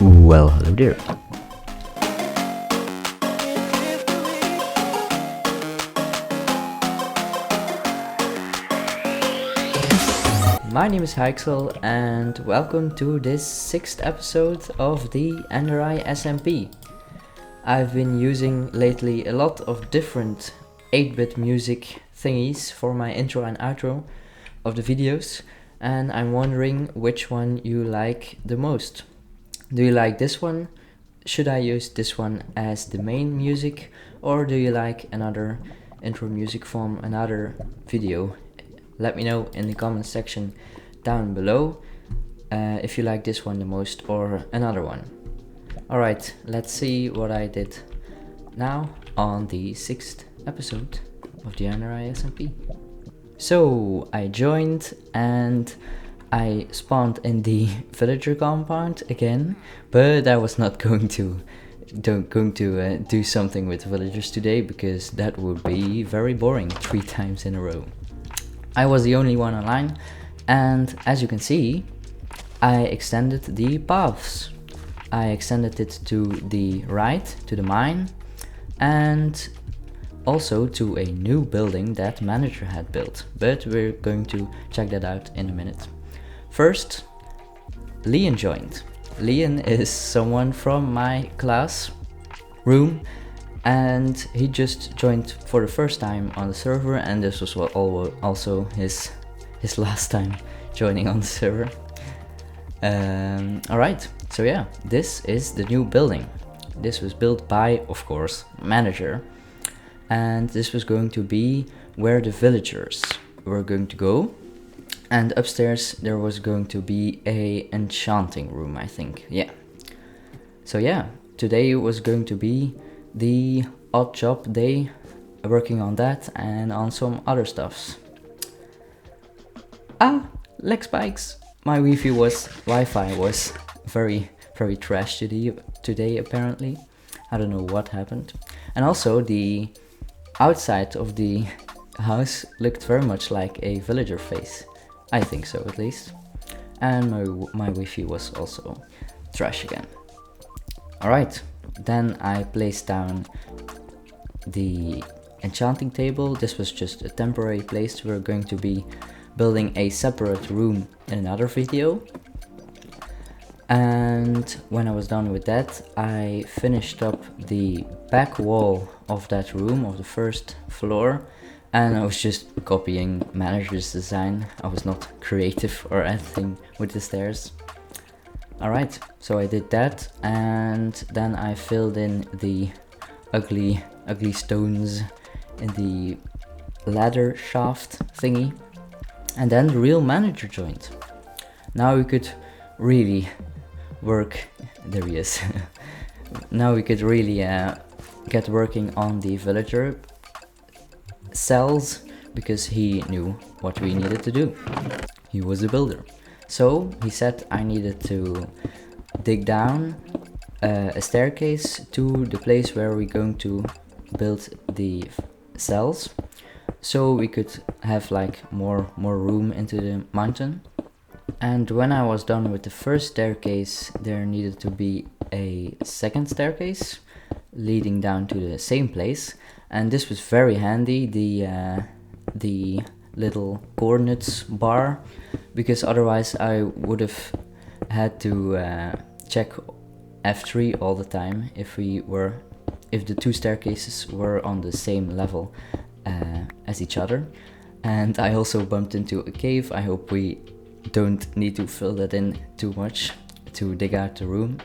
Well, hello there. My name is Heixel and welcome to this 6th episode of the endereye SMP. I've been using lately a lot of different 8-bit music thingies for my intro and outro of the videos, and I'm wondering which one you like the most. Do you like this one? Should I use this one as the main music, or do you like another intro music from another video? Let me know in the comment section down below if you like this one the most or another one. Alright, let's see what I did now on the 6th episode of the endereye SMP. So I joined and I spawned in the villager compound again, but I was not going to do something with villagers today because that would be very boring 3 times in a row. I was the only one online, and as you can see, I extended the paths. I extended it to the right, to the mine, and also to a new building that manager had built, but we're going to check that out in a minute. First, Leon joined. Leon is someone from my class room, and he just joined for the first time on the server, and this was also his last time joining on the server. Alright, so yeah, this is the new building. This was built by, of course, manager, and this was going to be where the villagers were going to go, and upstairs there was going to be a enchanting room, I think. Yeah. So yeah, today was going to be the odd job day, working on that and on some other stuffs. Leg spikes. My Wi-Fi was very trash today apparently. I don't know what happened. And also the outside of the house looked very much like a villager face. I think so, at least. And my Wi-Fi was also trash again. Alright, then I placed down the enchanting table. This was just a temporary place. We're going to be building a separate room in another video. And when I was done with that, I finished up the back wall of that room, of the first floor, and I was just copying manager's design. I was not creative or anything with the stairs. Alright, so I did that, and then I filled in the ugly stones in the ladder shaft thingy, and then the real manager joined. Now we could really work. There he is. Now we could really get working on the villager cells, because he knew what we needed to do. He was a builder. So he said I needed to dig down a staircase to the place where we're going to build the cells, so we could have like more room into the mountain. And when I was done with the first staircase, there needed to be a second staircase leading down to the same place, and this was very handy, the little coordinates bar, because otherwise I would have had to check F3 all the time if the 2 staircases were on the same level as each other. And I also bumped into a cave. I hope we don't need to fill that in too much to dig out the room,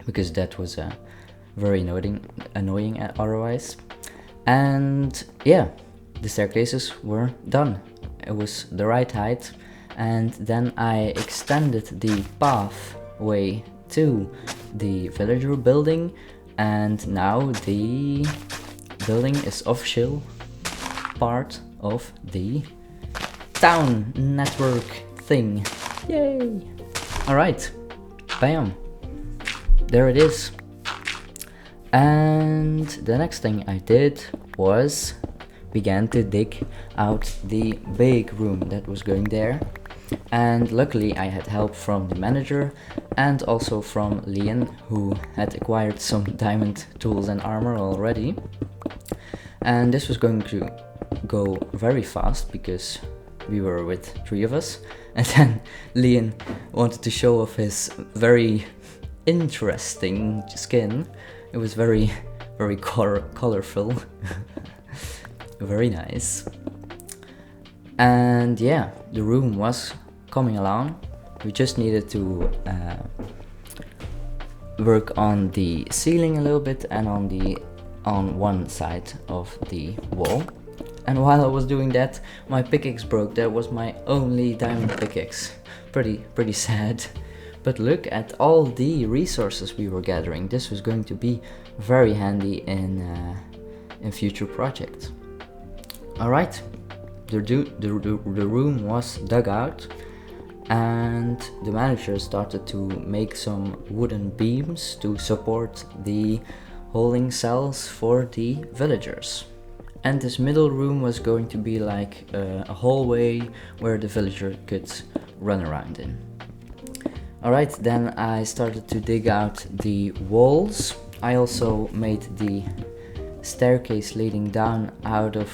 because that was very annoying otherwise. And yeah, the staircases were done. It was the right height, and then I extended the pathway to the villager building, and now the building is official part of the town network thing. Yay! Alright, bam, there it is. And the next thing I did was began to dig out the big room that was going there. And luckily I had help from the manager and also from Leon, who had acquired some diamond tools and armor already. And this was going to go very fast because we were with 3 of us. And then Leon wanted to show off his very interesting skin. It was very colorful. Very nice. And yeah, the room was coming along. We just needed to work on the ceiling a little bit and on one side of the wall. And while I was doing that, my pickaxe broke. That was my only diamond pickaxe. Pretty sad. But look at all the resources we were gathering. This was going to be very handy in future projects. Alright, the room was dug out, and the manager started to make some wooden beams to support the holding cells for the villagers. And this middle room was going to be like a hallway where the villager could run around in. Alright, then I started to dig out the walls. I also made the staircase leading down out of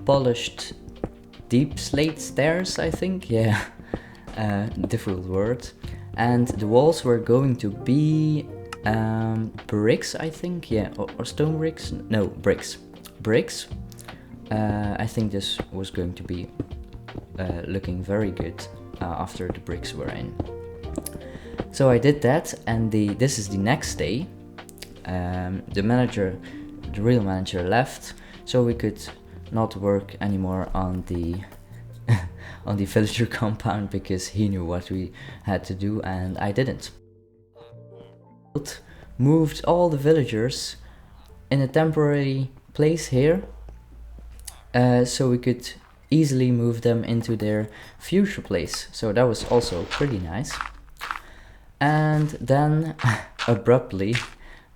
polished deep slate stairs, I think. Yeah, difficult word. And the walls were going to be bricks, I think. Yeah, or stone bricks? No, bricks. Bricks. I think this was going to be looking very good after the bricks were in. So I did that, and this is the next day. The real manager left, so we could not work anymore on the on the villager compound because he knew what we had to do and I didn't. Moved all the villagers in a temporary place here, so we could easily move them into their future place. So that was also pretty nice. And then abruptly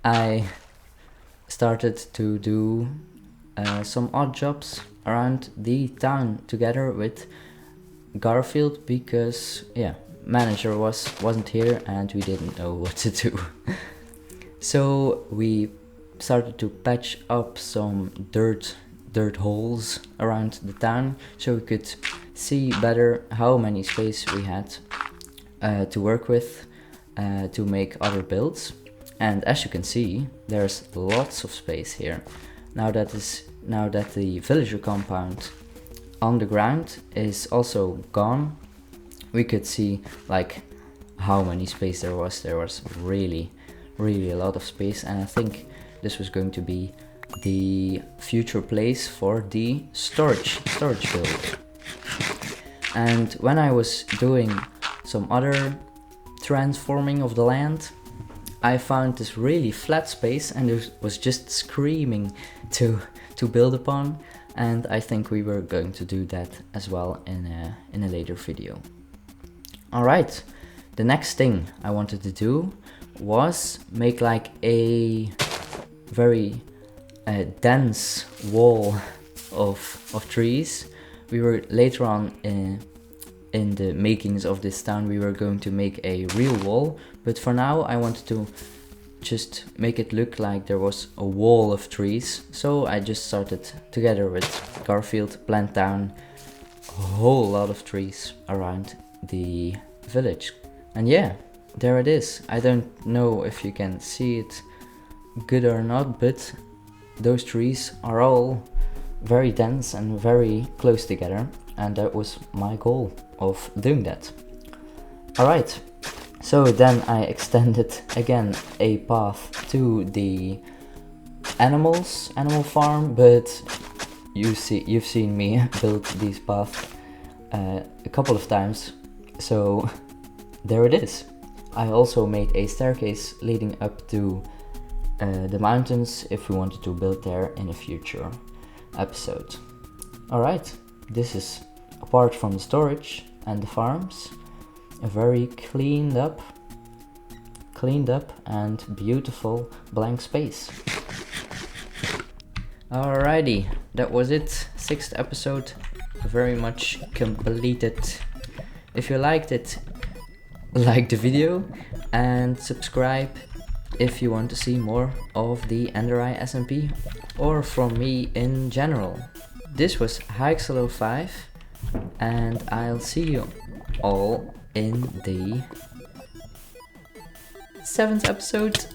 I started to do some odd jobs around the town together with Garfield because manager wasn't here and we didn't know what to do. So we started to patch up some dirt holes around the town so we could see better how many space we had to work with to make other builds. And as you can see, there's lots of space here. Now that the villager compound on the ground is also gone, we could see like how many space there was. There was really a lot of space, and I think this was going to be the future place for the storage build. And when I was doing some other transforming of the land, I found this really flat space and it was just screaming to build upon, and I think we were going to do that as well in a later video. Alright, the next thing I wanted to do was make like a very dense wall of trees. We were later on in the makings of this town, we were going to make a real wall, but for now I wanted to just make it look like there was a wall of trees. So I just started together with Garfield plant down a whole lot of trees around the village. And yeah, there it is. I don't know if you can see it good or not, but those trees are all very dense and very close together, and that was my goal of doing that. Alright, so then I extended again a path to the animal farm, but you've seen me build these paths a couple of times, so there it is. I also made a staircase leading up to the mountains if we wanted to build there in a future episode. Alright, this is apart from the storage and the farms, a very cleaned up and beautiful blank space. Alrighty, that was it. 6th episode, very much completed. If you liked it, like the video and subscribe if you want to see more of the endereye SMP or from me in general. This was Hikesalo5 and I'll see you all in the 7th episode.